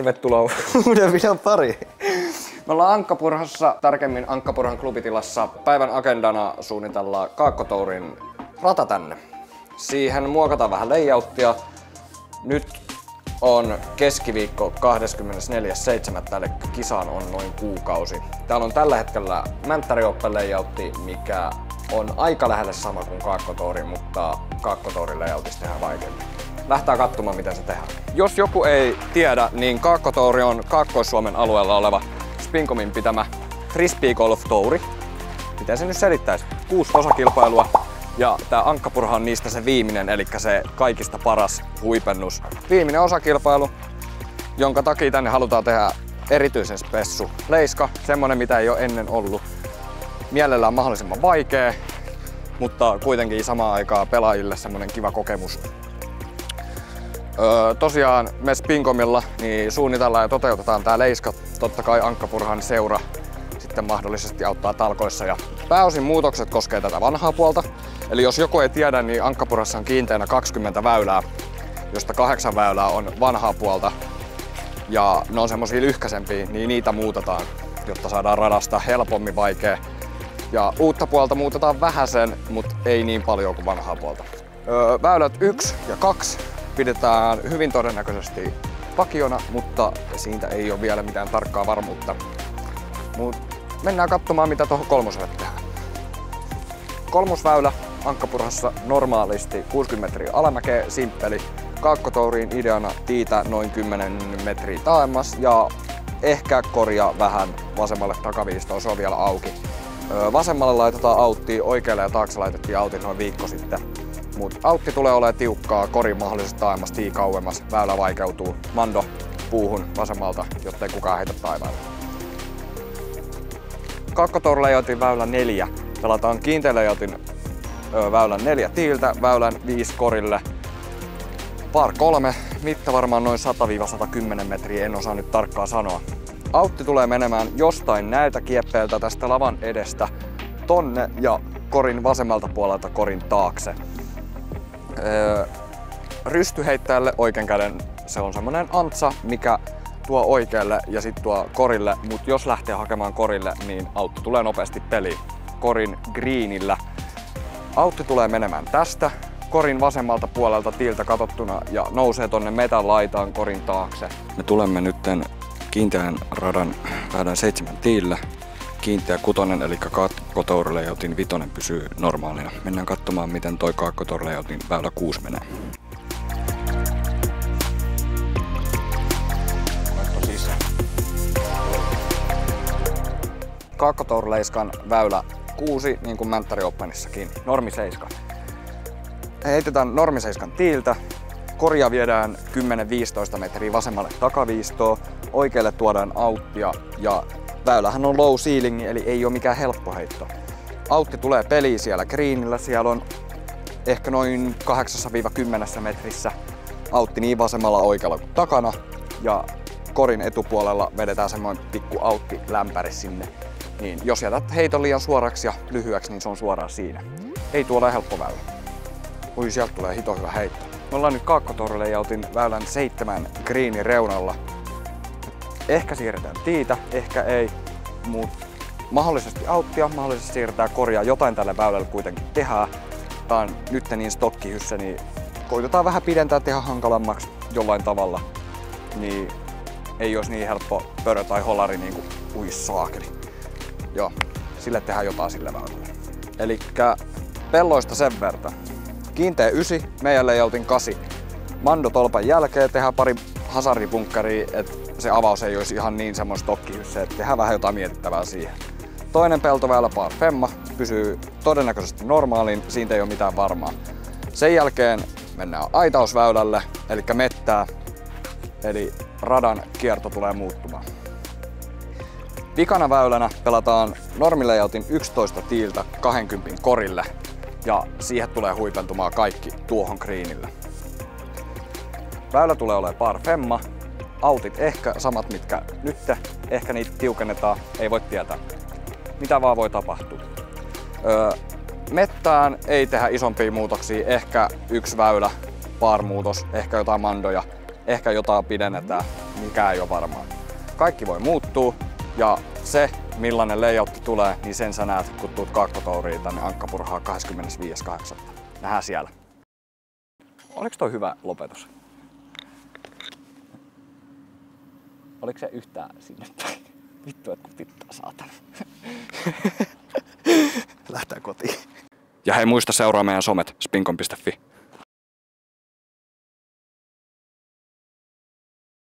tervetuloa uuden videon pariin. Me ollaan Ankkapurhassa, tarkemmin Ankkapurhan klubitilassa. Päivän agendana suunnitellaan Kaakkotourin rata tänne. Siihen muokataan vähän layouttia. Nyt on keskiviikko 24.7. eli kisaan on noin kuukausi. Täällä on tällä hetkellä Mänttärioppen layoutti, mikä on aika lähelle sama kuin Kaakkotouri, mutta Kaakkotourin layoutista tehdään vaikeampi. Lähtää katsomaan, miten se tehdään. Jos joku ei tiedä, niin Kaakkotouri on Kaakkois-Suomen alueella oleva Spincomin pitämä frisbeegolf-touri. Miten se nyt selittäisi? 6 osakilpailua. Ja tää Ankkapurha on niistä se viimeinen, eli se kaikista paras huipennus. Viimeinen osakilpailu, jonka takia tänne halutaan tehdä erityisen spessu leiska, semmonen mitä ei ole ennen ollut. Mielellään mahdollisimman vaikea, mutta kuitenkin samaan aikaan pelaajille semmonen kiva kokemus. Tosiaan me Spincomilla niin suunnitellaan ja toteutetaan tää leiska. Totta kai Ankkapurhan seura sitten mahdollisesti auttaa talkoissa. Ja pääosin muutokset koskee tätä vanhaa puolta. Eli jos joku ei tiedä, niin Ankkapurhassa on kiinteänä 20 väylää, josta 8 väylää on vanhaa puolta. Ja ne on semmosia lyhkäisempiä, niin niitä muutetaan, jotta saadaan radasta helpommin vaikea. Ja uutta puolta muutetaan vähäsen, mutta ei niin paljon kuin vanhaa puolta. Väylät 1 ja 2 pidetään hyvin todennäköisesti vakiona, mutta siitä ei ole vielä mitään tarkkaa varmuutta. Mennään katsomaan, mitä tuohon kolmoselle tehdään. Kolmosväylä Ankkapurhassa normaalisti 60 metriä alamäkeä, simppeli. Kaakkotouriin ideana tiitä noin 10 metriä taaemmas ja ehkä korja vähän vasemmalle takaviistoon, se on vielä auki. Vasemmalle laitetaan auttia, oikealle ja taakse laitettiin autti noin viikko sitten. Mut autti tulee olemaan tiukkaa, kori mahdollisesti taaemmas, tii kauemmas, väylä vaikeutuu. Mando puuhun vasemmalta, jottei kukaan heitä taivaalle. Kaakkotour layoutin väylä 4. Pelataan kiinteä layoutin väylän 4 tiiltä, väylän 5 korille. Par 3, mitta varmaan noin 100-110 metriä, en osaa nyt tarkkaan sanoa. Autti tulee menemään jostain näiltä kieppeiltä tästä lavan edestä tonne ja korin vasemmalta puolelta korin taakse. Rystyheittäjälle oikean käden se on semmonen antsa, mikä tuo oikealle ja sitten tuo korille, mutta jos lähtee hakemaan korille, niin autti tulee nopeasti peliin. Korin greenillä. Autti tulee menemään tästä korin vasemmalta puolelta tiiltä katsottuna ja nousee tonne metan laitaan korin taakse. Me tulemme nytten kiinteän radan väylän 7 tiillä. Kiinteä 6 eli Kaakkotour layoutin 5 pysyy normaalina. Mennään katsomaan, miten toi Kaakkotour layoutin väylä 6 menee. Kaakkotour leiskan väylä 6, niin kuin Mänttäriopenissakin, normiseiska. Heitetään normiseiskan tiiltä, korja viedään 10-15 metriä vasemmalle takaviistoon, oikealle tuodaan auttia ja väylähän on low ceiling, eli ei ole mikään helppo heitto. Autti tulee peliin siellä greenillä, siellä on ehkä noin 8-10 metrissä autti niin vasemmalla oikealla kuin takana ja korin etupuolella vedetään semmoinen pikku autti lämpäri sinne. Niin jos jätät heiton liian suoraksi ja lyhyeksi, niin se on suoraan siinä. Ei tuo ole helppo väylä. Ui, sieltä tulee hito hyvä heitto. Me ollaan nyt Kaakkotour layoutin väylän 7 greenin reunalla. Ehkä siirretään tiitä, ehkä ei, mutta mahdollisesti auttia, mahdollisesti siirretään korjaa, jotain tälle väylälle kuitenkin tehdään. Tää on nyt niin stokkihyssä, niin koitetaan vähän pidentää, tehdä hankalammaksi jollain tavalla. Niin ei olisi niin helppo pörö tai holari niin kuin ui saakeli. Joo, sille tehdään jotain sillä väylällä. Elikkä pelloista sen verran. Kiinteä 9, meidän layoutin 8. Mando tolpan jälkeen tehdään pari hazardibunkkeria, että se avaus ei olisi ihan niin semmoinen stokkihyssä, että tehdään vähän jotain mietittävää siihen. Toinen peltoväylä par femma pysyy todennäköisesti normaaliin, siitä ei ole mitään varmaa. Sen jälkeen mennään aitausväylälle, eli mettää, eli radan kierto tulee muuttumaan. Vikana väylänä pelataan normilayoutin 11 tiiltä 20 korille ja siihen tulee huipentumaan kaikki tuohon greenille. Väylä tulee olemaan par femma, autit ehkä samat mitkä nyt, ehkä niitä tiukennetaan, ei voi tietää. Mitä vaan voi tapahtua. Mettään ei tehdä isompia muutoksia, ehkä yksi väylä, par muutos, ehkä jotain mandoja, ehkä jotain pidennetään. mikään ei ole varmaa. Kaikki voi muuttua ja se millainen layoutti tulee, niin sen sä näet, kun tuut Kaakkotouriin tänne Ankkapurhaan 25.8. Nähdään siellä. Oliko toi hyvä lopetus? Oliko se yhtään sinne päin? Vittu, et kun pitää saatana. Lähtää kotiin. Ja hei, muista seuraa meidän somet spinkon.fi.